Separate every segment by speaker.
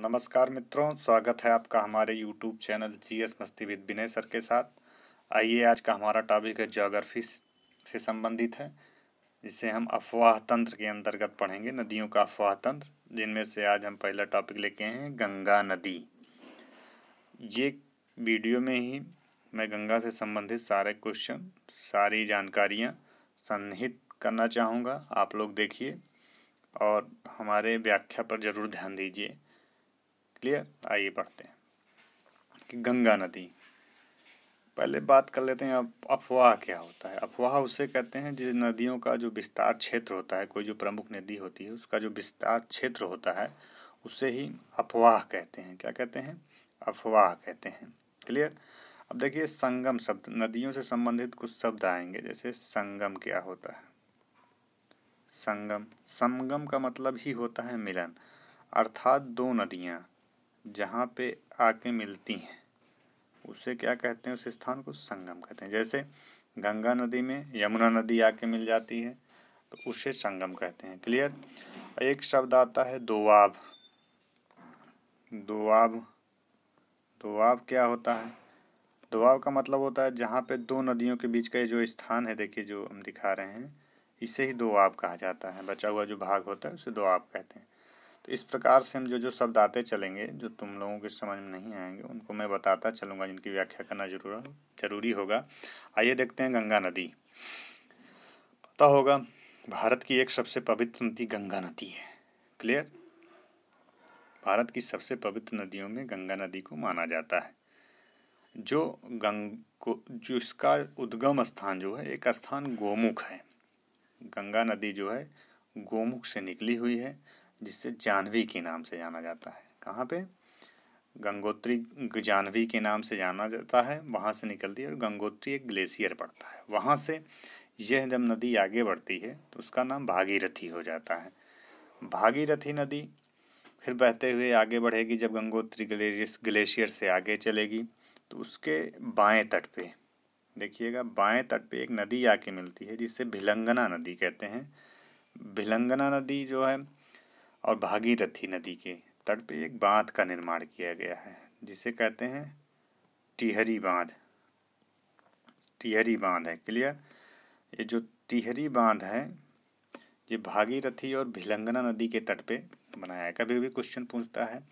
Speaker 1: नमस्कार मित्रों, स्वागत है आपका हमारे YouTube चैनल जीएस मस्ती विद विनय सर के साथ। आइए, आज का हमारा टॉपिक है ज्योग्राफी से संबंधित है, जिसे हम अफवाह तंत्र के अंतर्गत पढ़ेंगे, नदियों का अफवाह तंत्र, जिनमें से आज हम पहला टॉपिक लेके आए हैं गंगा नदी। ये वीडियो में ही मैं गंगा से संबंधित सारे क्वेश्चन, सारी जानकारियाँ सन्निहित करना चाहूँगा। आप लोग देखिए और हमारे व्याख्या पर ज़रूर ध्यान दीजिए। क्लियर? आइए पढ़ते हैं कि गंगा नदी। पहले बात कर लेते हैं अफवाह क्या होता है। अफवाह उसे कहते हैं जिस नदियों का जो विस्तार क्षेत्र होता है, कोई जो प्रमुख नदी होती है उसका जो विस्तार क्षेत्र होता है उसे ही अफवाह कहते हैं। क्या कहते हैं? अफवाह कहते हैं। क्लियर? अब देखिए, संगम शब्द, नदियों से संबंधित कुछ शब्द आएंगे। जैसे संगम क्या होता है? संगम, संगम का मतलब ही होता है मिलन, अर्थात दो नदियाँ जहाँ पे आके मिलती हैं उसे क्या कहते हैं? उस स्थान को संगम कहते हैं। जैसे गंगा नदी में यमुना नदी आके मिल जाती है तो उसे संगम कहते हैं। क्लियर? एक शब्द आता है दोआब। दोआब, दोआब क्या होता है? दोआब का मतलब होता है जहाँ पे दो नदियों के बीच का जो स्थान है, देखिए जो हम दिखा रहे हैं, इसे ही दोआब कहा जाता है। बचा हुआ जो भाग होता है उसे दोआब कहते हैं। तो इस प्रकार से हम जो शब्द आते चलेंगे, जो तुम लोगों के समझ में नहीं आएंगे उनको मैं बताता चलूँगा, जिनकी व्याख्या करना जरूरी होगा। आइए देखते हैं गंगा नदी। पता होगा भारत की एक सबसे पवित्र नदी गंगा नदी है। क्लियर? भारत की सबसे पवित्र नदियों में गंगा नदी को माना जाता है। जो इसका उद्गम स्थान जो है, एक स्थान गोमुख है। गंगा नदी जो है गोमुख से निकली हुई है, जिससे जाह्नवी के नाम से जाना जाता है। कहाँ पे? गंगोत्री जाह्नवी के नाम से जाना जाता है। वहाँ से निकलती है और गंगोत्री एक ग्लेशियर पड़ता है। वहाँ से यह जब नदी आगे बढ़ती है तो उसका नाम भागीरथी हो जाता है। भागीरथी नदी फिर बहते हुए आगे बढ़ेगी। जब गंगोत्री ग्लेशियर से आगे चलेगी तो उसके बाएं तट पे, देखिएगा, बाएं तट पे एक नदी आके मिलती है जिससे भिलंगना नदी कहते हैं। भिलंगना नदी जो है और भागीरथी नदी के तट पे एक बांध का निर्माण किया गया है जिसे कहते हैं टिहरी बांध। टिहरी बांध है। क्लियर? ये जो टिहरी बांध है ये भागीरथी और भिलंगना नदी के तट पे बनाया है। कभी भी क्वेश्चन पूछता है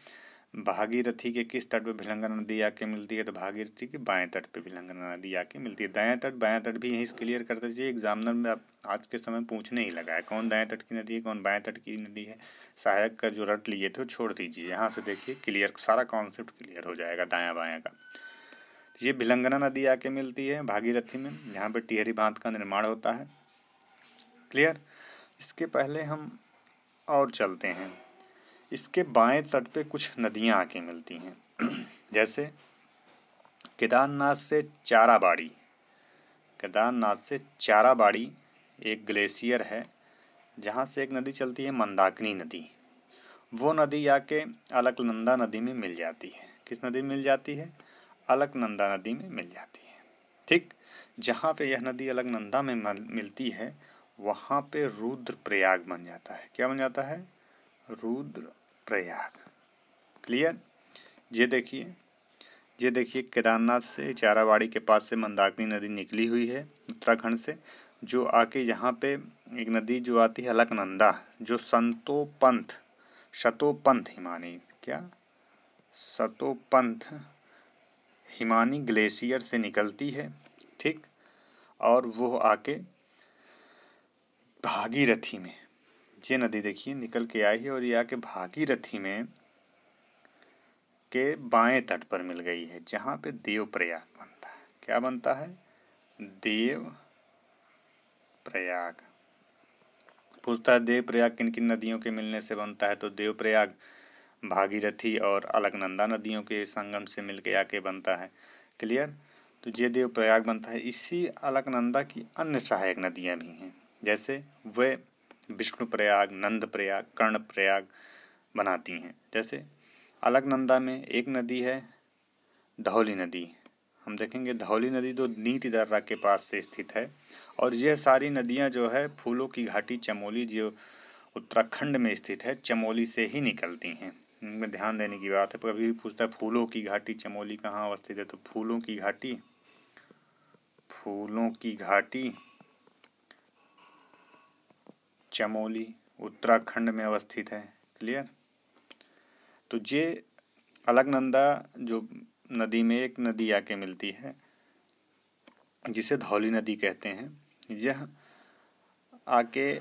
Speaker 1: भागीरथी के किस तट पे भिलंगना नदी आके मिलती है, तो भागीरथी के बाएं तट पे भिलंगना नदी आके मिलती है। दाएं तट बाएं तट भी यहीं से क्लियर करते चाहिए। एग्जामिनर में अब आज के समय पूछने ही लगा है कौन दाएं तट की नदी है, कौन बाएं तट की नदी है। सहायक का जो रट लिए थे छोड़ दीजिए, यहाँ से देखिए क्लियर, सारा कॉन्सेप्ट क्लियर हो जाएगा दायां बायां का। ये भिलंगना नदी आके मिलती है भागीरथी में, जहाँ पे टिहरी बांध का निर्माण होता है। क्लियर? इसके पहले हम और चलते हैं। इसके बाएं तट पे कुछ नदियां आके मिलती हैं जैसे केदारनाथ से चाराबाड़ी। केदारनाथ से चाराबाड़ी एक ग्लेशियर है जहाँ से एक नदी चलती है मंदाकिनी नदी। वो नदी आके अलकनंदा नदी में मिल जाती है। किस नदी में मिल जाती है? अलकनंदा नदी में मिल जाती है। ठीक, जहाँ पे यह नदी अलकनंदा में मिलती है वहाँ पे रुद्रप्रयाग बन जाता है। क्या बन जाता है? रुद्रप्रयाग। क्लियर? ये देखिए केदारनाथ से चाराबाड़ी के पास से मंदाकिनी नदी निकली हुई है उत्तराखंड से, जो आके यहाँ पे एक नदी जो आती है अलकनंदा, जो सतोपंथ हिमानी, क्या सतोपंथ हिमानी ग्लेशियर से निकलती है। ठीक, और वो आके भागीरथी में, ये नदी देखिए निकल के आई है और ये आके भागीरथी में के बाएं तट पर मिल गई है, जहाँ पे देवप्रयाग बनता है। क्या बनता है? देवप्रयाग। पूछता है देवप्रयाग किन किन नदियों के मिलने से बनता है, तो देवप्रयाग भागीरथी और अलकनंदा नदियों के संगम से मिलके आके बनता है। क्लियर? तो ये देवप्रयाग बनता है। इसी अलकनंदा की अन्य सहायक नदियाँ भी हैं, जैसे वे विष्णुप्रयाग, नंदप्रयाग, कर्णप्रयाग बनाती हैं। जैसे अलकनंदा में एक नदी है धौली नदी। हम देखेंगे धौली नदी तो नीति दर्रा के पास से स्थित है, और यह सारी नदियां जो है फूलों की घाटी चमोली जो उत्तराखंड में स्थित है, चमोली से ही निकलती हैं। इनमें ध्यान देने की बात है। कभी भी पूछता है फूलों की घाटी चमोली कहाँ अवस्थित है, तो फूलों की घाटी चमोली उत्तराखंड में अवस्थित है। क्लियर। तो ये अलकनंदा जो नदी में एक नदी आके मिलती है जिसे धौली नदी कहते हैं, यह आके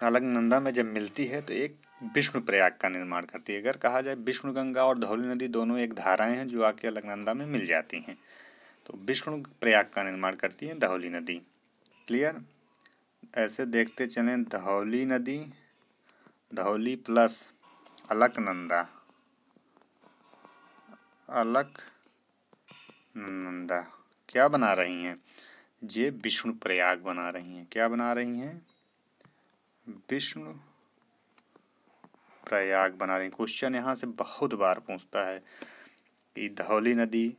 Speaker 1: अलकनंदा में जब मिलती है तो एक विष्णु प्रयाग का निर्माण करती है। अगर कहा जाए विष्णु गंगा और धौली नदी दोनों एक धाराएं हैं जो आके अलकनंदा में मिल जाती हैं, तो विष्णु प्रयाग का निर्माण करती है धौली नदी। क्लियर। ऐसे देखते चलें, धौली नदी, धौली प्लस अलकनंदा क्या बना रही हैं, ये विष्णु प्रयाग बना रही हैं। क्या बना रही हैं, विष्णु प्रयाग बना रही हैं। क्वेश्चन यहाँ से बहुत बार पूछता है कि धौली नदी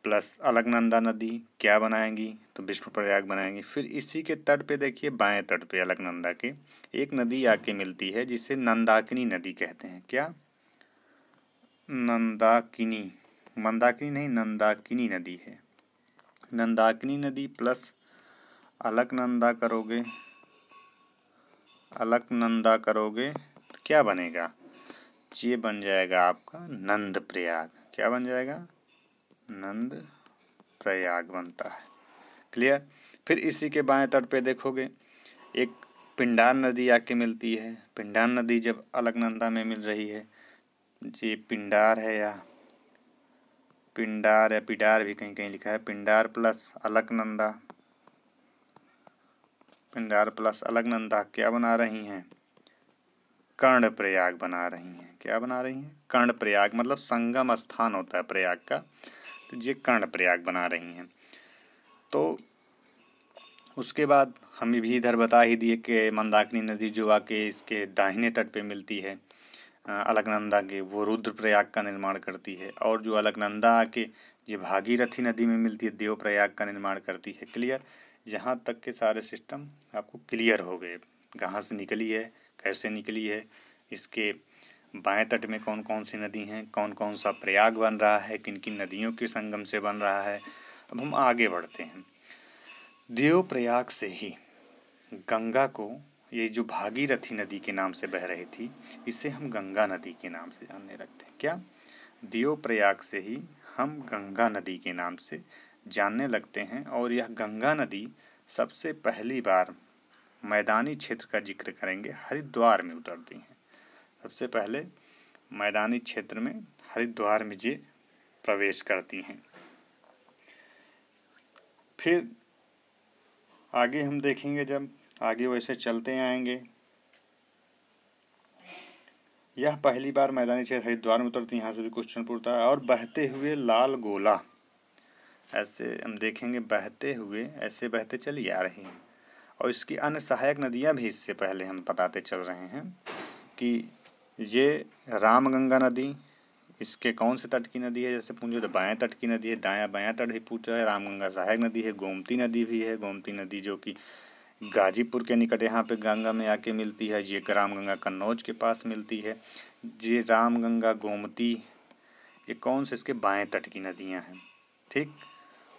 Speaker 1: प्लस अलकनंदा नदी क्या बनाएंगी, तो विष्णु प्रयाग बनाएंगी। फिर इसी के तट पे देखिए, बाएं तट पे अलकनंदा के एक नदी आके मिलती है जिसे नंदाकिनी नदी कहते हैं। क्या, मंदाकिनी नहीं, नंदाकिनी नदी है। नंदाकिनी नदी प्लस अलकनंदा करोगे तो क्या बनेगा, ये बन जाएगा आपका नंद प्रयाग। क्या बन जाएगा, नंद प्रयाग बनता है। क्लियर। फिर इसी के बाएं तट पे देखोगे एक पिंडार नदी आके मिलती है। पिंडार नदी जब अलकनंदा में मिल रही है, ये पिंडार है या पिडार भी कहीं कहीं लिखा है, पिंडार प्लस अलकनंदा क्या बना रही हैं, कर्ण प्रयाग बना रही हैं। क्या बना रही हैं, कर्ण प्रयाग, मतलब संगम स्थान होता है प्रयाग का, तो ये कर्ण प्रयाग बना रही हैं। तो उसके बाद हम भी इधर बता ही दिए कि मंदाकिनी नदी जो आके इसके दाहिने तट पे मिलती है अलकनंदा के, वो रुद्र प्रयाग का निर्माण करती है। और जो अलकनंदा आके ये भागीरथी नदी में मिलती है, देव प्रयाग का निर्माण करती है। क्लियर। यहाँ तक के सारे सिस्टम आपको क्लियर हो गए, कहाँ से निकली है, कैसे निकली है, इसके बाएं तट में कौन कौन सी नदी हैं, कौन कौन सा प्रयाग बन रहा है, किन किन नदियों के संगम से बन रहा है। अब हम आगे बढ़ते हैं। देव प्रयाग से ही गंगा को, ये जो भागीरथी नदी के नाम से बह रही थी, इसे हम गंगा नदी के नाम से जानने लगते हैं। क्या, देव प्रयाग से ही हम गंगा नदी के नाम से जानने लगते हैं। और यह गंगा नदी सबसे पहली बार, मैदानी क्षेत्र का जिक्र करेंगे, हरिद्वार में उतरती हैं। सबसे पहले मैदानी क्षेत्र में हरिद्वार में ये प्रवेश करती हैं। फिर आगे हम देखेंगे, जब आगे वैसे चलते आएंगे, यह पहली बार मैदानी क्षेत्र हरिद्वार में उतरती है। यहाँ से भी क्वेश्चन पूछता है। और बहते हुए लाल गोला, ऐसे हम देखेंगे बहते हुए, ऐसे बहते चली आ रही हैं। और इसकी अन्य सहायक नदियाँ भी इससे पहले हम बताते चल रहे हैं कि ये रामगंगा नदी, इसके कौन से तट की नदी है, जैसे पूछो तो बाएं तट की नदी है, दायां बायां तट ही पूछा है। रामगंगा सहायक नदी है। गोमती नदी भी है, गोमती नदी जो कि गाजीपुर के निकट यहाँ पे गंगा में आके मिलती है। ये रामगंगा कन्नौज के पास मिलती है। ये रामगंगा, गोमती, ये कौन से इसके बाएं तट की नदियाँ हैं। ठीक।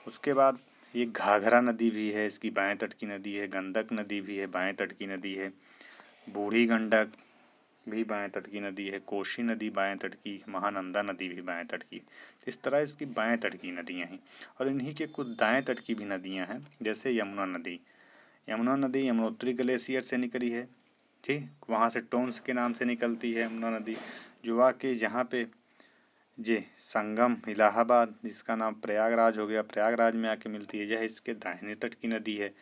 Speaker 1: उसके बाद ये घाघरा नदी भी है, इसकी बाएं तट की नदी है। गंडक नदी भी है, बाएं तट की नदी है। बूढ़ी गंडक भी बाएं तट की नदी है। कोशी नदी बाएं तट की, महानंदा नदी भी बाएं तट की। इस तरह इसकी बाएं तट की नदियाँ हैं। और इन्हीं के कुछ दाएं तट की भी नदियाँ हैं, जैसे यमुना नदी। यमुना नदी यमुनोत्री ग्लेशियर से निकली है। ठीक, वहाँ से टोन्स के नाम से निकलती है यमुना नदी, जो आके जहाँ पे जे संगम इलाहाबाद, जिसका नाम प्रयागराज हो गया, प्रयागराज में आके मिलती है। यह इसके दाहिने तट की नदी है।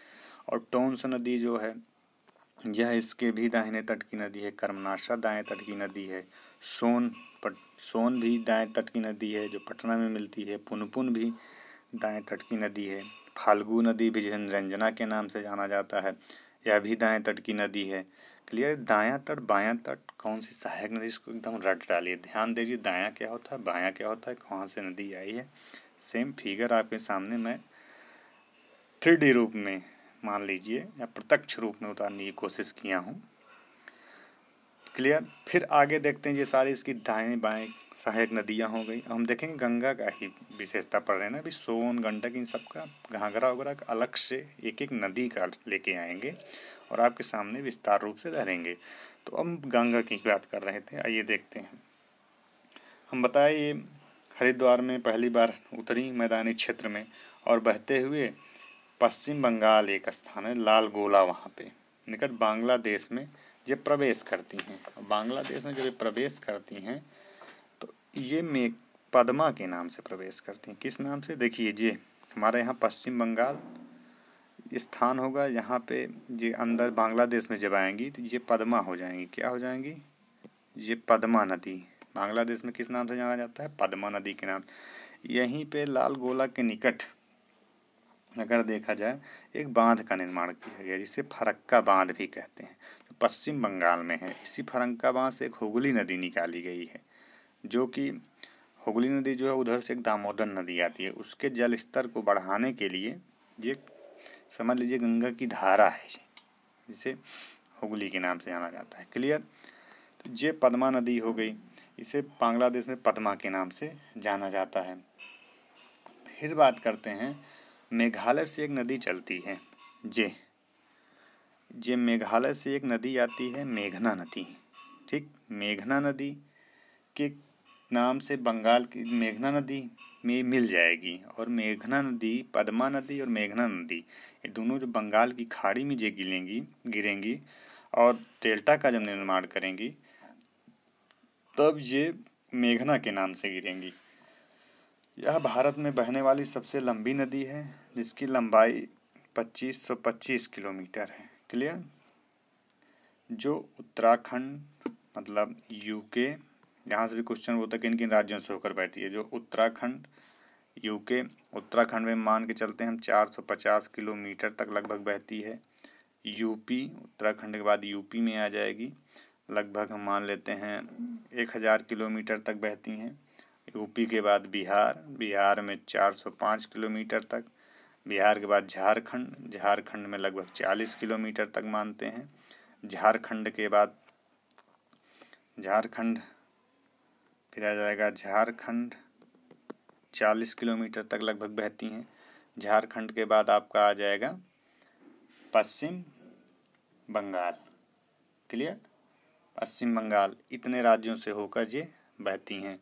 Speaker 1: और टोन्स नदी जो है, यह इसके भी दाहिने तट की नदी है। कर्मनाशा दाएं तट की नदी है। सोन भी दाएं तट की नदी है, जो पटना में मिलती है। पुनपुन भी दाएं तट की नदी है। फाल्गु नदी भी जिसे निरंजना के नाम से जाना जाता है, यह भी दाएं तट की नदी है। क्लियर। दायां तट, बायां तट, कौन सी सहायक नदी, इसको एकदम रट डालिए, ध्यान दीजिए। दायां क्या होता है, बायां क्या होता है, कहाँ से नदी आई है। सेम फिगर आपके सामने मैं 3D रूप में मान लीजिए या प्रत्यक्ष रूप में उतारने की कोशिश किया हूँ। क्लियर। फिर आगे देखते हैं, ये सारी इसकी दाएं बाएं सहायक नदियाँ हो गई। हम देखेंगे गंगा का ही विशेषता पढ़ रहे हैं ना अभी, सोन गंडक इन सब का घाघरा वगैरह अलग से एक एक नदी का लेके आएंगे और आपके सामने विस्तार रूप से धरेंगे। तो हम गंगा की बात कर रहे थे, आइए देखते हैं। हम बताए ये हरिद्वार में पहली बार उतरी मैदानी क्षेत्र में, और बहते हुए पश्चिम बंगाल एक स्थान है लाल गोला, वहाँ पे निकट बांग्लादेश में ये प्रवेश करती हैं। बांग्लादेश में जब ये प्रवेश करती हैं तो ये में पद्मा के नाम से प्रवेश करती हैं। किस नाम से? देखिए ये हमारे यहाँ पश्चिम बंगाल स्थान होगा, यहाँ पे ये अंदर बांग्लादेश में जब आएंगी तो ये पद्मा हो जाएंगी। क्या हो जाएंगी? ये पद्मा नदी। बांग्लादेश में किस नाम से जाना जाता है? पद्मा नदी के नाम। यहीं पे लाल गोला के निकट अगर देखा जाए एक बांध का निर्माण किया गया जिसे फरक्का बांध भी कहते हैं, जो पश्चिम बंगाल में है। इसी फरक्का बांध से एक हुगली नदी निकाली गई है, जो कि हुगली नदी जो है उधर से एक दामोदर नदी आती है। उसके जल स्तर को बढ़ाने के लिए ये समझ लीजिए गंगा की धारा है, जिसे हुगली के नाम से जाना जाता है। क्लियर। तो ये पद्मा नदी हो गई, इसे बांग्लादेश में पद्मा के नाम से जाना जाता है। फिर बात करते हैं, मेघालय से एक नदी चलती है, जे मेघालय से एक नदी आती है, मेघना नदी। ठीक, मेघना नदी के नाम से बंगाल की मेघना नदी में मिल जाएगी, और मेघना नदी, पद्मा नदी और मेघना नदी ये दोनों जो बंगाल की खाड़ी में जो गिरेंगी और डेल्टा का जब निर्माण करेंगी तब ये मेघना के नाम से गिरेंगी। यह भारत में बहने वाली सबसे लंबी नदी है, जिसकी लंबाई 2525 किलोमीटर है। क्लियर। जो उत्तराखंड मतलब यूके, यहाँ से भी क्वेश्चन होता है किन किन राज्यों से होकर बैठी है। जो उत्तराखंड, यूके, उत्तराखंड में मान के चलते हैं हम 450 किलोमीटर तक लगभग बहती है। यूपी, उत्तराखंड के बाद यूपी में आ जाएगी, लगभग हम मान लेते हैं 1000 किलोमीटर तक बहती हैं। यूपी के बाद बिहार, बिहार में 405 किलोमीटर तक। बिहार के बाद झारखंड, झारखंड में लगभग 40 किलोमीटर तक मानते हैं। झारखंड के बाद झारखंड फिर आ जाएगा, झारखंड 40 किलोमीटर तक लगभग बहती हैं। झारखंड के बाद आपका आ जाएगा पश्चिम बंगाल। क्लियर। पश्चिम बंगाल, इतने राज्यों से होकर ये बहती हैं।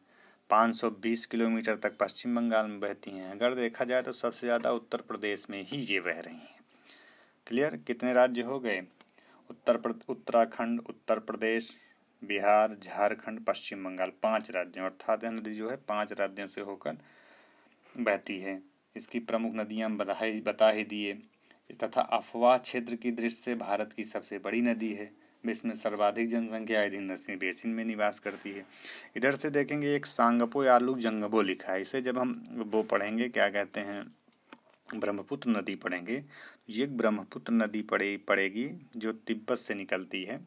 Speaker 1: 520 किलोमीटर तक पश्चिम बंगाल में बहती हैं। अगर देखा जाए तो सबसे ज़्यादा उत्तर प्रदेश में ही ये बह रही हैं। क्लियर। कितने राज्य हो गए? उत्तराखंड, उत्तर प्रदेश, बिहार, झारखंड, पश्चिम बंगाल, 5 राज्यों, अर्थात यह नदी जो है 5 राज्यों से होकर बहती है। इसकी प्रमुख नदियाँ बता ही दिए, तथा अफवाह क्षेत्र की दृष्टि से भारत की सबसे बड़ी नदी है। विश्व में सर्वाधिक जनसंख्या नदी बेसिन में निवास करती है। इधर से देखेंगे एक सांगपो यालुक जंगबो लिखा है, इसे जब हम वो पढ़ेंगे क्या कहते हैं, ब्रह्मपुत्र नदी पढ़ेंगे। ये ब्रह्मपुत्र नदी पड़ेगी जो तिब्बत से निकलती है,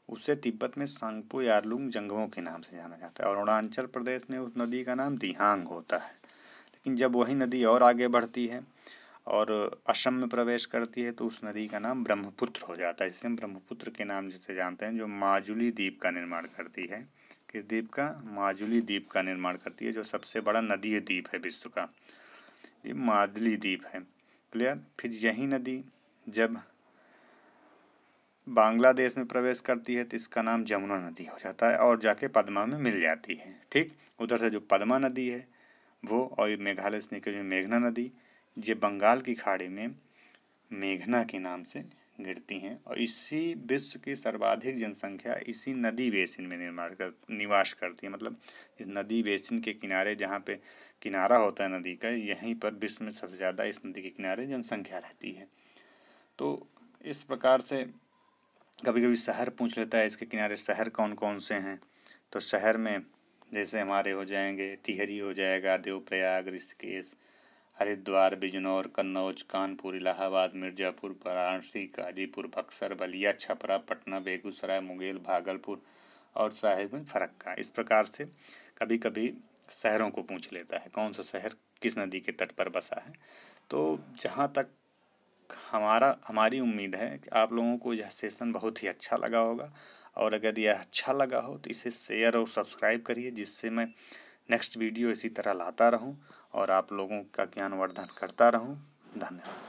Speaker 1: उसे तिब्बत में सांगपो यालुक जंगबो के नाम से जाना जाता है। और अरुणाचल प्रदेश में उस नदी का नाम दिहांग होता है। लेकिन जब वही नदी और आगे बढ़ती है और असम में प्रवेश करती है तो उस नदी का नाम ब्रह्मपुत्र हो जाता है। इसे हम ब्रह्मपुत्र के नाम से जानते हैं, जो माजुली द्वीप का निर्माण करती है। किस द्वीप का? माजुली द्वीप का निर्माण करती है, जो सबसे बड़ा नदीय द्वीप है विश्व का, ये माजुली द्वीप है। क्लियर। फिर यही नदी जब बांग्लादेश में प्रवेश करती है तो इसका नाम जमुना नदी हो जाता है और जाके पद्मा में मिल जाती है। ठीक। उधर से जो पद्मा नदी है वो, और मेघालय से निकली मेघना नदी, ये बंगाल की खाड़ी में मेघना के नाम से गिरती हैं। और इसी विश्व की सर्वाधिक जनसंख्या इसी नदी बेसिन में निवास करती है। मतलब इस नदी बेसिन के किनारे, जहाँ पे किनारा होता है नदी का, यहीं पर विश्व में सबसे ज़्यादा इस नदी के किनारे जनसंख्या रहती है। तो इस प्रकार से कभी कभी शहर पूछ लेता है इसके किनारे शहर कौन कौन से हैं। तो शहर में जैसे हमारे हो जाएंगे, टिहरी हो जाएगा, देवप्रयाग, ऋषिकेश, हरिद्वार, बिजनौर, कन्नौज, कानपुर, इलाहाबाद, मिर्जापुर, वाराणसी, गाजीपुर, बक्सर, बलिया, छपरा, पटना, बेगूसराय, मुंगेर, भागलपुर और साहिबगंज, फरक्का। इस प्रकार से कभी कभी शहरों को पूछ लेता है कौन सा शहर किस नदी के तट पर बसा है। तो जहाँ तक हमारी उम्मीद है कि आप लोगों को यह सेशन बहुत ही अच्छा लगा होगा और अगर यह अच्छा लगा हो तो इसे शेयर और सब्सक्राइब करिए, जिससे मैं नेक्स्ट वीडियो इसी तरह लाता रहूं और आप लोगों का ज्ञानवर्धन करता रहूं। धन्यवाद।